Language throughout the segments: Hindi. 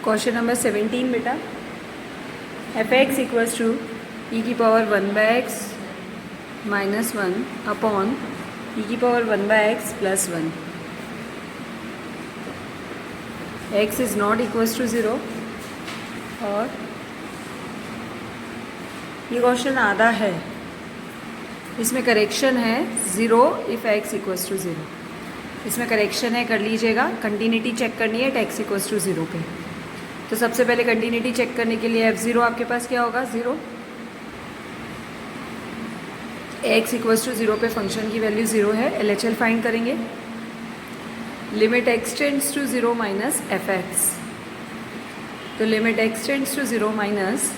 क्वेश्चन नंबर 17 बेटा, F X equals to E की power 1/x minus 1 upon E की power 1/x plus 1. x is not equals to 0 और ये क्वेश्चन आधा है, इसमें करेक्शन है 0 इफ़ x इक्वल्स टू 0. इसमें करेक्शन है, कर लीजिएगा. कंटिन्यूटी चेक करनी है x इक्वल्स टू 0 पे. तो सबसे पहले कंटिन्यूटी चेक करने के लिए f0 आपके पास क्या होगा, 0. x इक्वल्स टू 0 पे फंक्शन की वैल्यू 0 है. LHL फाइंड करेंगे. Limit x tends to 0 minus F x. तो limit x tends to 0 minus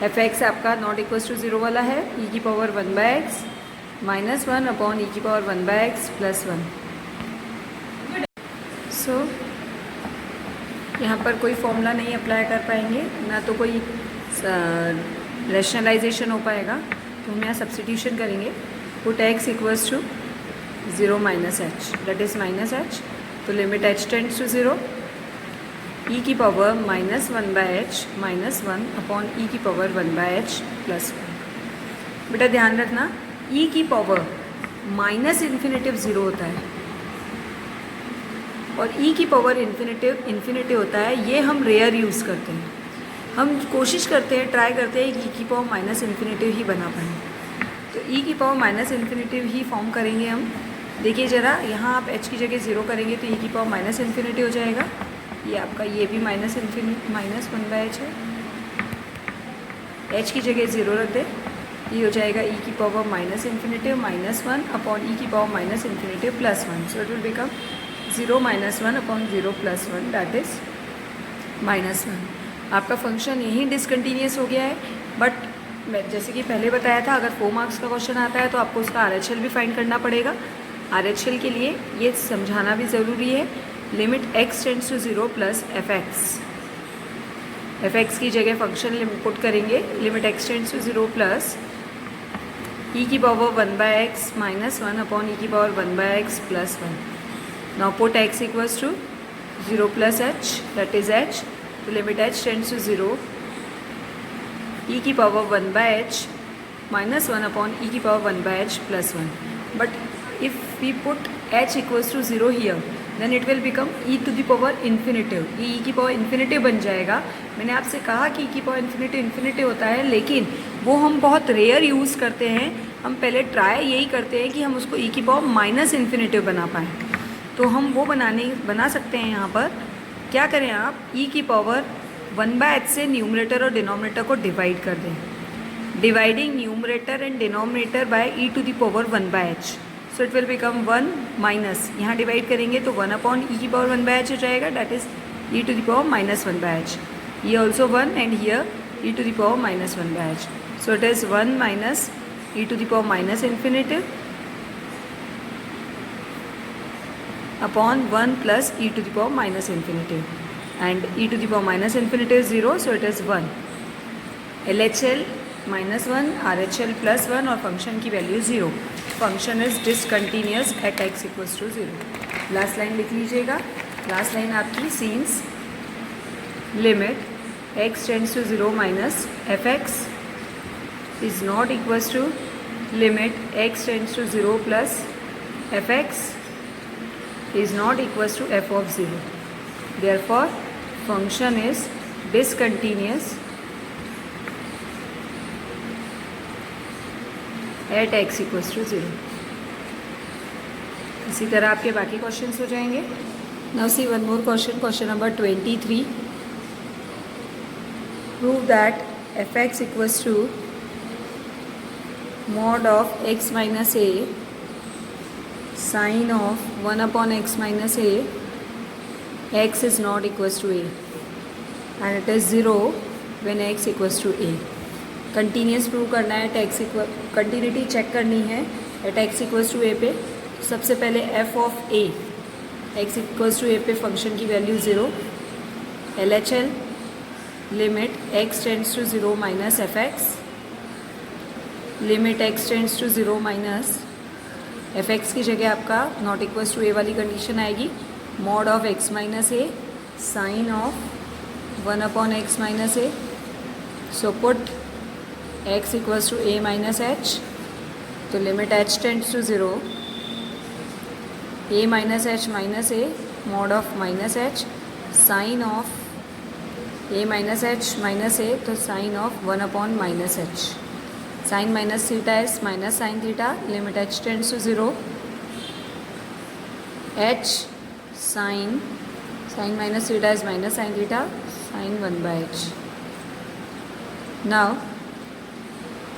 F x आपका नॉट इक्वल्स टू 0 वाला है. e की power 1/x minus 1 upon e की पावर 1/x प्लस 1. सो यहाँ पर कोई फॉर्मूला नहीं अप्लाई कर पाएंगे, ना तो कोई रैशनलाइजेशन हो पाएगा. तो हम यहाँ सब्स्टिट्यूशन करेंगे. Put x equals to 0 minus h, that is minus h. तो limit h tends to 0 e की power minus 1/h minus 1 upon e की पावर 1/h प्लस 1. बेटा ध्यान रखना, e की पावर माइनस इन्फिनेटिव 0 होता है और e की पावर इन्फिनेटिव होता है. ये हम रेयर यूज़ करते हैं. हम कोशिश करते हैं, ट्राई करते हैं कि e की पावर माइनस इन्फिनेटिव ही बना पाएँ. तो e की पावर माइनस इन्फिनेटिव ही फॉर्म करेंगे हम. देखिए ज़रा, यहाँ आप h की जगह 0 करेंगे तो e की पावर माइनस इन्फिनेटिव हो जाएगा. ये आपका ये भी माइनस 1/h है. h की जगह 0 रख दे, ये हो जाएगा e की power minus infinitive minus 1 upon e की power minus infinitive plus 1. So it will become 0 minus 1 upon 0 plus 1, that is minus 1. आपका फंक्शन यहीं डिसकंटिन्यूस हो गया है. बट मैं जैसे कि पहले बताया था, अगर 4 मार्क्स का क्वेश्चन आता है तो आपको उसका RHL भी फाइंड करना पड़ेगा. RHL के लिए ये समझाना भी ज़रूरी है. Limit x tends to 0 plus F X की जगह फंक्शन पुट करेंगे. Limit x tends to 0 plus e की power 1/x minus 1 upon e की power 1/x plus 1. Now put x equals to 0 plus h, that is h. तो limit h tends to 0 e की power 1/h minus 1 upon e की power 1/h plus 1. But if we put h equals to 0 here, then it will become e to the power infinitive. ये e की पावर इन्फिनेटिव बन जाएगा. मैंने आपसे कहा कि e की पावर इन्फिनेटिव होता है, लेकिन वो हम बहुत रेयर यूज़ करते हैं. हम पहले ट्राई यही करते हैं कि हम उसको e की पावर माइनस इन्फिनेटिव बना पाएँ. तो हम वो बना सकते हैं. यहाँ पर क्या करें आप, e की पावर 1/h से न्यूमरेटर और डिनोमिनेटर को डिवाइड कर दें. Dividing numerator and denominator by e to the power 1/h. So it will become 1 minus, यहाँ डिवाइड करेंगे तो 1 अपॉन e की पावर 1/h हो जाएगा, that is e to the power minus 1/h. ये also 1 and here e to the power minus 1/h. So it is 1 minus e to the power minus infinitive upon 1 plus e to the power minus infinitive. And e to the power minus infinitive 0, so it is 1. LHL minus 1, RHL plus 1 और फंक्शन की value 0. Function is discontinuous at x equals to 0. Last line लिख लीजिएगा. लास्ट लाइन आपकी since limit x tends to 0 minus F X is not equals to limit x tends to 0 plus F X is not equals to f of 0. Therefore function is discontinuous at x equals to 0. इसी तरह आपके बाकी क्वेश्चंस हो जाएंगे. Now see one more question, question number 23. Prove that F X equals to mod of x minus a sine of 1 upon x minus a x is not equals to a and it is 0 when x equals to a. Continuous prove करना है, टैक्स कंटिन्यूटी चेक करनी है at x equals to a पे. सबसे पहले f of a x equals to a पे फंक्शन की value 0. LHL limit x tends to 0 minus F X. Limit x tends to 0 minus F X की जगह आपका नॉट इक्वल्स टू a वाली कंडीशन आएगी. Mod of x minus a sine of 1 upon x minus a. So put x equals to a minus h. तो limit h tends to 0, a minus h minus a mod of minus h sin of a minus h minus a, तो sin of 1 upon minus h. Sin minus theta is minus sin theta, limit h tends to 0, h sin minus theta is minus sin theta, sin 1 by h. Now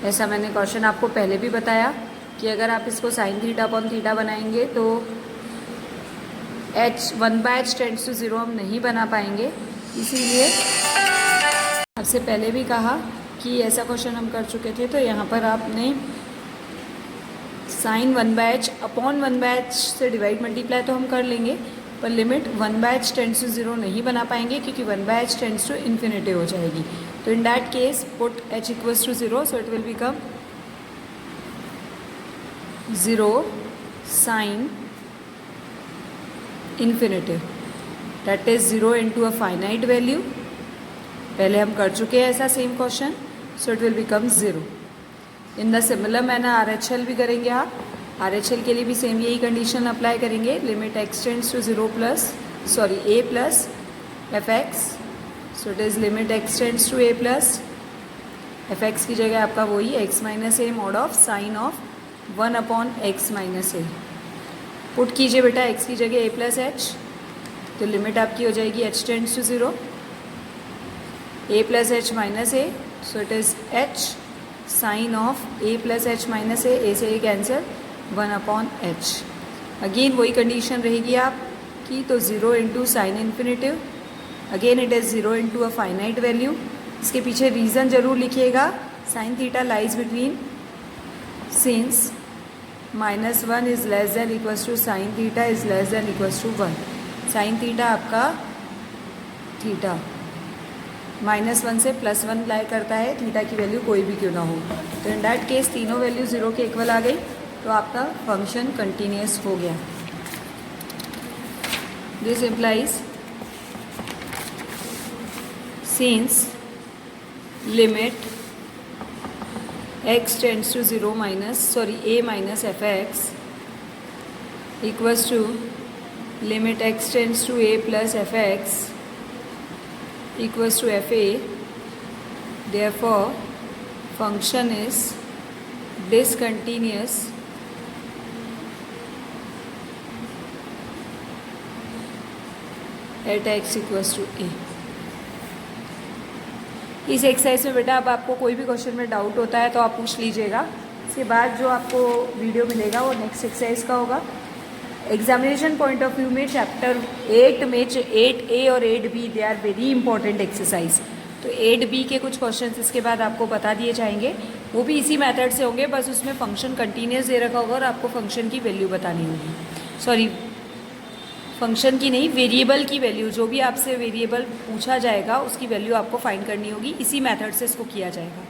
ऐसा मैंने क्वेश्चन आपको पहले भी बताया कि अगर आप इसको sin थीटा अपॉन थीटा बनाएंगे तो h 1 by h tends to 0 हम नहीं बना पाएंगे, इसीलिए आपसे पहले भी कहा कि ऐसा क्वेश्चन हम कर चुके थे, तो यहाँ पर आपने sin 1 by h upon 1 by h से डिवाइड मल्टीप्लाई तो हम कर लेंगे, पर limit 1 by h tends to 0 नहीं बना पाएंगे क्योंकि 1 by h tends to infinity हो जाएगी. तो in that case put h equals to 0, so it will become 0 sin infinity, that is 0 into a finite value. पहले हम कर चुके हैं ऐसा same question, so it will become 0. In the similar manner RHL भी करेंगे आप. RHL के लिए भी सेम यही कंडीशन अप्लाई करेंगे. Limit x tends to 0 plus a plus fx, so it is limit x tends to a plus fx की जगह आपका वही x minus a mod of sine of 1 upon x minus a. Put कीजिए बेटा x की जगह a प्लस h, तो लिमिट आपकी हो जाएगी h tends to 0, a plus h minus a, so it is h sign of a plus h minus a, a से a cancel 1 upon h. Again वही कंडीशन रहेगी आपकी, तो 0 into sine infinitive, again it is 0 into a finite value. इसके पीछे रीज़न ज़रूर लिखिएगा. Sine theta lies between since -1 is less than equals to sine theta is less than equals to 1. Sine theta आपका थीटा -1 से +1 लाई करता है, थीटा की वैल्यू कोई भी क्यों ना हो. तो इन दैट केस तीनों वैल्यू 0 के इक्वल आ गई, तो आपका फंक्शन कंटिन्यूस हो गया. This implies since limit x tends to 0 a minus fx equals to limit x tends to a plus fx equals to fa, therefore function is discontinuous at x equals to a. इस एक्सरसाइज में बेटा अब आपको कोई भी क्वेश्चन में डाउट होता है तो आप पूछ लीजिएगा. इसके बाद जो आपको वीडियो मिलेगा वो नेक्स्ट एक्सरसाइज का होगा. एग्जामिनेशन पॉइंट ऑफ व्यू में चैप्टर 8 में 8A और 8B they are very important exercise. तो 8B के कुछ क्वेश्चंस इसके बाद आपको बता दिए जाएंगे, वो भी इसी मेथड से होंगे, बस उसमें फंक्शन कंटिन्यूस दे रखा होगा और आपको फंक्शन की वैल्यू बतानी होगी. सॉरी, फंक्शन की नहीं, वेरिएबल की वैल्यू, जो भी आपसे वेरिएबल पूछा जाएगा उसकी वैल्यू आपको फाइंड करनी होगी. इसी मेथड से इसको किया जाएगा.